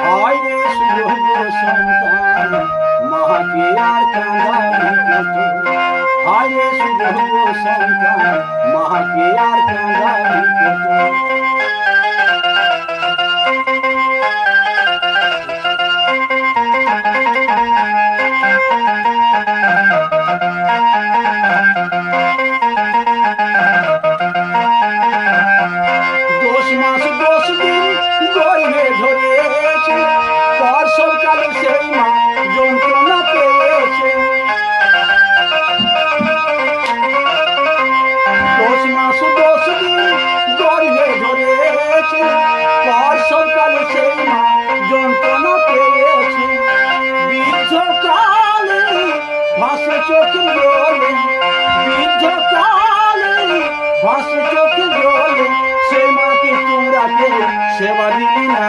হায় রে সুযোগ্য সন্তান মাকে আর কাঁদাবি কত। হায় রে সুযোগ্য সন্তান মাকে আর কাঁদাবি কত। সরকারে সেই মা যন্ত্রণা পেয়েছে। 10 মাস 10 দিন গর্ভে ধরেছে। সরকারে সেই মা যন্ত্রণা পেয়েছে। বৃদ্ধকালে ভাসে চোখে জলে, বৃদ্ধকালে ভাসে চোখে জলে, সে মাকে তোমরা কেউ সেবা দিবি না।